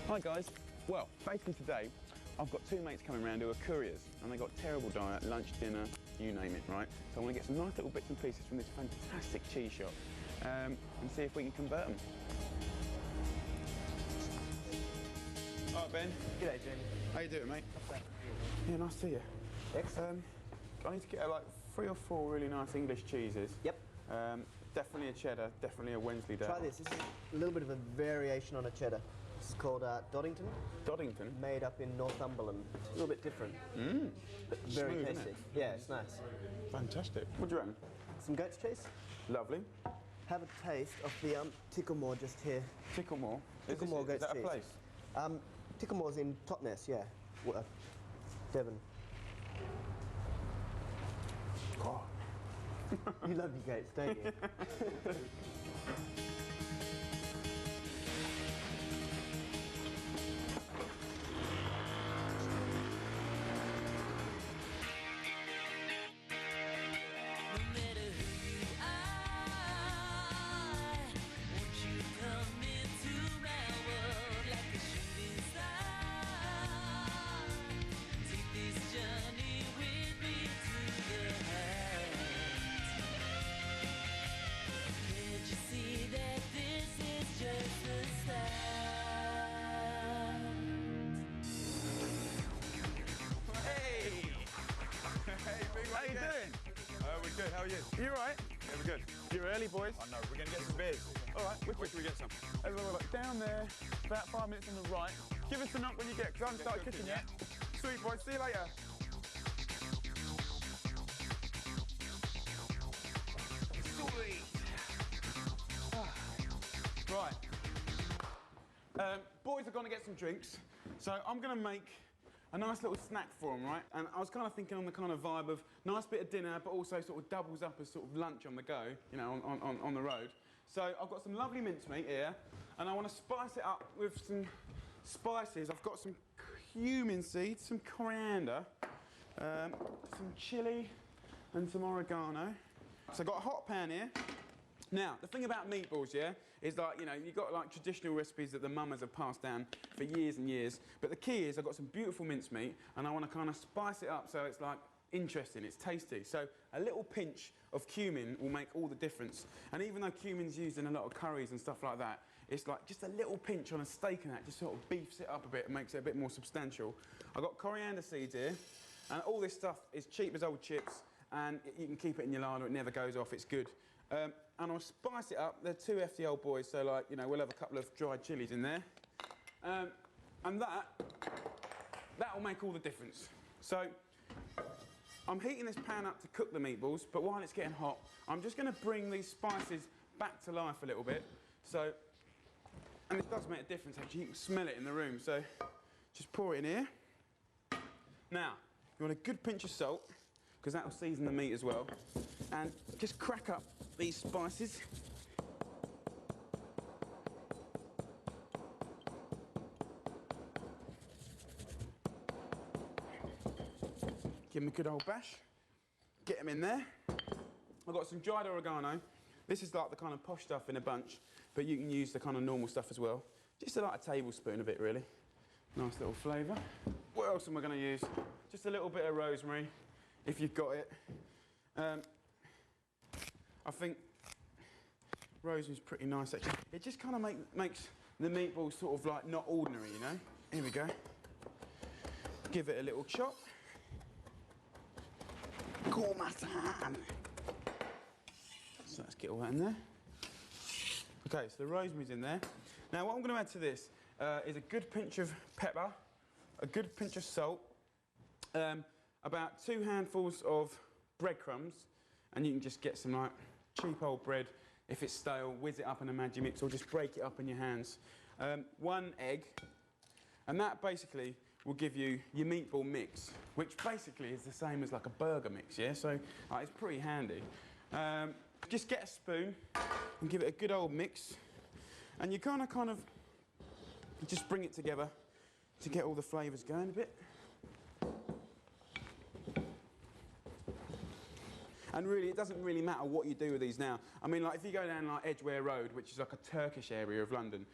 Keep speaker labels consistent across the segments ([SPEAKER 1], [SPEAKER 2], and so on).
[SPEAKER 1] Hi guys. Well, basically today I've got two mates coming around who are couriers and they've got terrible diet, lunch, dinner, you name it, right? So I want to get some nice little bits and pieces from this fantastic cheese shop and see if we can convert them. All right, Ben.
[SPEAKER 2] G'day, Jamie.
[SPEAKER 1] How you doing, mate? Yeah, nice to see you.
[SPEAKER 2] Excellent.
[SPEAKER 1] I need to get like 3 or 4 really nice English cheeses.
[SPEAKER 2] Yep.
[SPEAKER 1] Definitely a cheddar, definitely a Wensleydale.
[SPEAKER 2] Try this. This is a little bit of a variation on a cheddar. This is called Doddington.
[SPEAKER 1] Doddington?
[SPEAKER 2] Made up in Northumberland. It's a little bit different. But very
[SPEAKER 1] Smooth,
[SPEAKER 2] tasty.
[SPEAKER 1] isn't it?
[SPEAKER 2] Yeah, it's nice.
[SPEAKER 1] Fantastic. What do you reckon?
[SPEAKER 2] Some goat's cheese.
[SPEAKER 1] Lovely.
[SPEAKER 2] Have a taste of the Ticklemore just here.
[SPEAKER 1] Ticklemore?
[SPEAKER 2] Ticklemore goat's
[SPEAKER 1] cheese. Is that a
[SPEAKER 2] cheese.
[SPEAKER 1] place?
[SPEAKER 2] Ticklemore's in Totnes, yeah. Devon.
[SPEAKER 1] Oh.
[SPEAKER 2] You love your goats, don't you?
[SPEAKER 1] How you doing?
[SPEAKER 3] We're good, how are you?
[SPEAKER 1] You alright?
[SPEAKER 3] Yeah, we're good.
[SPEAKER 1] You're early, boys.
[SPEAKER 3] I know, we're going to get some beers.
[SPEAKER 1] Alright,
[SPEAKER 3] Where can we get some?
[SPEAKER 1] look, down there, about 5 minutes on the right. Give us a knock when you get, because I haven't started cooking yet. Sweet, boys, see you later. Sweet. Right. Boys are going to get some drinks, so I'm going to make a nice little snack for them, right? And I was kind of thinking on the kind of vibe of nice bit of dinner, but also sort of doubles up as sort of lunch on the go, you know, on the road. So I've got some lovely mincemeat here, and I want to spice it up with some spices. I've got some cumin seeds, some coriander, some chilli, and some oregano. So I've got a hot pan here. Now, the thing about meatballs, yeah, is like, you know, you've got like traditional recipes that the mamas have passed down for years and years. But the key is I've got some beautiful mincemeat and I want to kind of spice it up so it's like interesting, it's tasty. So a little pinch of cumin will make all the difference. And even though cumin's used in a lot of curries and stuff like that, it's like just a little pinch on a steak and that just sort of beefs it up a bit and makes it a bit more substantial. I've got coriander seeds here, and all this stuff is cheap as old chips, and you can keep it in your larder, it never goes off, it's good. And I'll spice it up. They're 2 hefty old boys, so like, you know, we'll have a couple of dried chilies in there. And that'll make all the difference. So I'm heating this pan up to cook the meatballs, but while it's getting hot, I'm just going to bring these spices back to life a little bit. So, and it does make a difference actually, you can smell it in the room. So just pour it in here. Now, you want a good pinch of salt, because that'll season the meat as well. And just crack up these spices. Give them a good old bash. Get them in there. I've got some dried oregano. This is like the kind of posh stuff in a bunch, but you can use the kind of normal stuff as well. Just like a tablespoon of it, really. Nice little flavour. What else am I going to use? Just a little bit of rosemary, if you've got it. I think rosemary's pretty nice, actually. It just kind of makes the meatballs sort of like not ordinary, you know? Here we go. Give it a little chop. Gormatan. So let's get all that in there. Okay, so the rosemary's in there. Now what I'm going to add to this is a good pinch of pepper, a good pinch of salt, about 2 handfuls of breadcrumbs, and you can just get some like cheap old bread. If it's stale, whiz it up in a Magimix or just break it up in your hands. 1 egg, and that basically will give you your meatball mix, which basically is the same as like a burger mix, yeah? So it's pretty handy. Just get a spoon and give it a good old mix, and you kind of just bring it together to get all the flavours going a bit. And really, it doesn't really matter what you do with these now. I mean, like, if you go down, like, Edgware Road, which is like a Turkish area of London,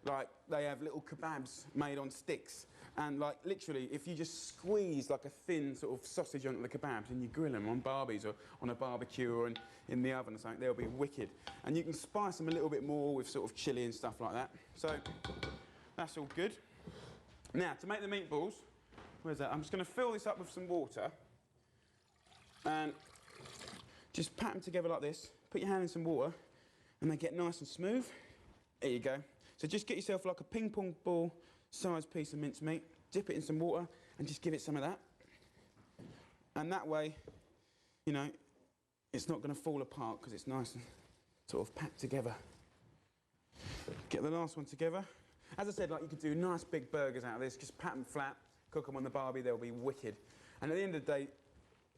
[SPEAKER 1] like, they have little kebabs made on sticks. And, like, literally, if you just squeeze, like, a thin sort of sausage onto the kebabs and you grill them on barbies or on a barbecue or in the oven or something, they'll be wicked. And you can spice them a little bit more with sort of chilli and stuff like that. So, that's all good. Now, to make the meatballs, where's that? I'm just going to fill this up with some water and just pat them together like this. Put your hand in some water and they get nice and smooth. There you go. So just get yourself like a ping pong ball sized piece of mincemeat, dip it in some water and just give it some of that. And that way, you know, it's not going to fall apart because it's nice and sort of packed together. Get the last one together. As I said, like, you could do nice big burgers out of this, just pat them flat, cook them on the barbie, they'll be wicked. And at the end of the day,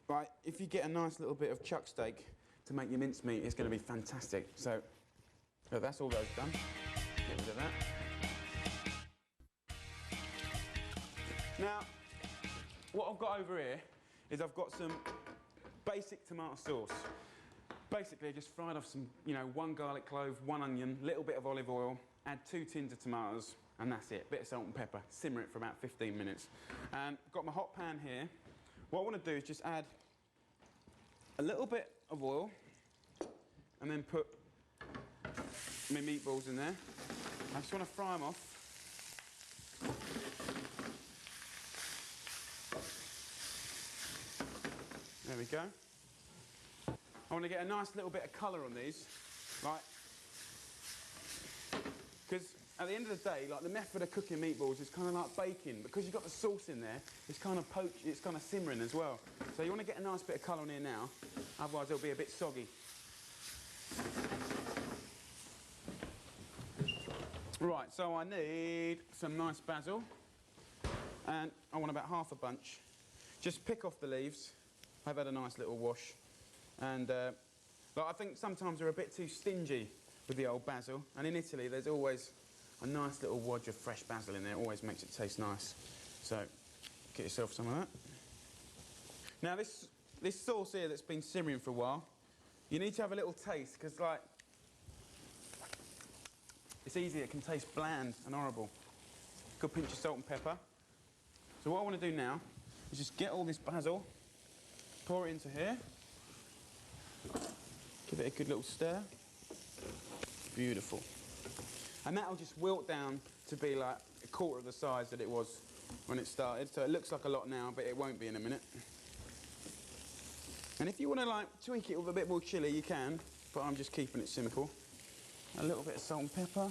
[SPEAKER 1] right, if you get a nice little bit of chuck steak to make your mincemeat, it's going to be fantastic. So, that's all those done. Get rid of that. Now, what I've got over here is I've got some basic tomato sauce. Basically, I just fried off some, you know, 1 garlic clove, 1 onion, little bit of olive oil, add 2 tins of tomatoes, and that's it. Bit of salt and pepper. Simmer it for about 15 minutes. And I've got my hot pan here. What I want to do is just add a little bit of oil, and then put my meatballs in there. I just want to fry them off. There we go. I want to get a nice little bit of colour on these, right? Because at the end of the day, like, the method of cooking meatballs is kind of like baking. Because you've got the sauce in there, it's kind of it's kind of simmering as well. So you want to get a nice bit of colour on here now, otherwise it'll be a bit soggy. Right, so I need some nice basil, and I want about half a bunch. Just pick off the leaves. I've had a nice little wash, and like, I think sometimes they're a bit too stingy with the old basil, and in Italy there's always a nice little wodge of fresh basil in there. It always makes it taste nice. So get yourself some of that. Now this sauce here that's been simmering for a while, you need to have a little taste, because, like, it's easy, it can taste bland and horrible. Good pinch of salt and pepper. So what I want to do now is just get all this basil, pour it into here, give it a good little stir. Beautiful. And that'll just wilt down to be like a quarter of the size that it was when it started. So it looks like a lot now, but it won't be in a minute. And if you want to, like, tweak it with a bit more chilli, you can, but I'm just keeping it simple. A little bit of salt and pepper.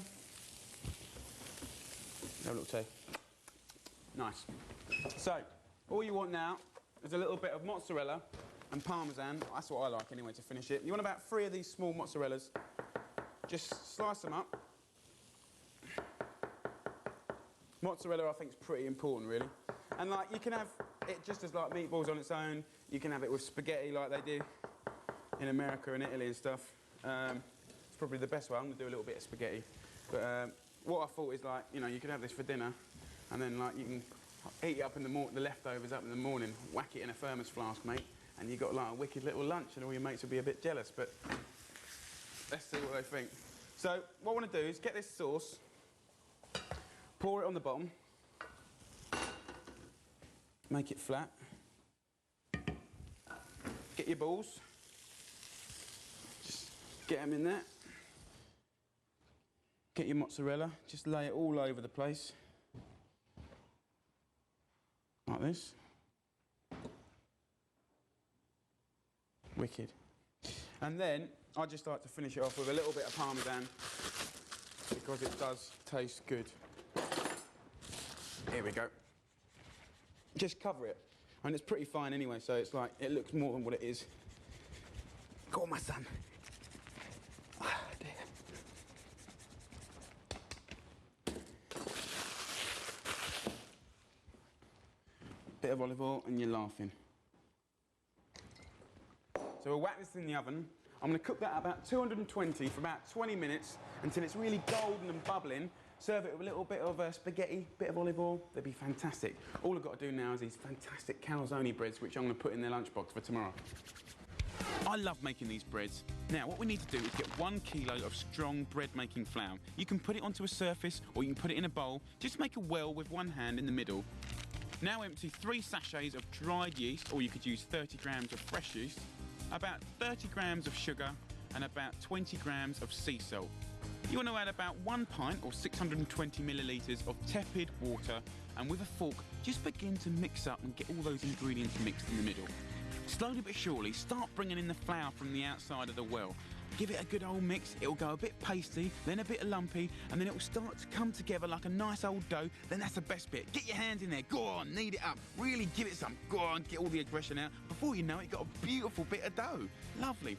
[SPEAKER 1] Have a little taste. Nice. So, all you want now is a little bit of mozzarella and parmesan. That's what I like anyway to finish it. You want about 3 of these small mozzarellas. Just slice them up. Mozzarella, I think, is pretty important, really. And, like, you can have it just as, like, meatballs on its own. You can have it with spaghetti like they do in America and Italy and stuff. It's probably the best way. I'm going to do a little bit of spaghetti. But what I thought is, like, you know, you could have this for dinner, and then, like, you can heat it up in the leftovers up in the morning, whack it in a thermos flask, mate, and you've got, like, a wicked little lunch, and all your mates will be a bit jealous, but let's see what they think. So what I want to do is get this sauce, pour it on the bottom, make it flat, get your balls, just get them in there, get your mozzarella, just lay it all over the place, like this. Wicked. And then I just like to finish it off with a little bit of parmesan, because it does taste good. Here we go. Just cover it. And it's pretty fine anyway, so it's like, it looks more than what it is. Go on, my son. Ah, dear. Bit of olive oil and you're laughing. So we'll whack this in the oven. I'm going to cook that at about 220 for about 20 minutes until it's really golden and bubbling. Serve it with a little bit of spaghetti, bit of olive oil. They'd be fantastic. All I've got to do now is these fantastic calzone breads, which I'm going to put in their lunchbox for tomorrow. I love making these breads. Now, what we need to do is get 1 kilo of strong bread-making flour. You can put it onto a surface or you can put it in a bowl. Just make a well with one hand in the middle. Now empty 3 sachets of dried yeast, or you could use 30 grams of fresh yeast, about 30 grams of sugar, and about 20 grams of sea salt. You want to add about 1 pint or 620 millilitres of tepid water, and with a fork, just begin to mix up and get all those ingredients mixed in the middle. Slowly but surely, start bringing in the flour from the outside of the well. Give it a good old mix, it'll go a bit pasty, then a bit lumpy, and then it'll start to come together like a nice old dough. Then that's the best bit. Get your hands in there, go on, knead it up, really give it some, go on, get all the aggression out. Before you know it, you've got a beautiful bit of dough. Lovely.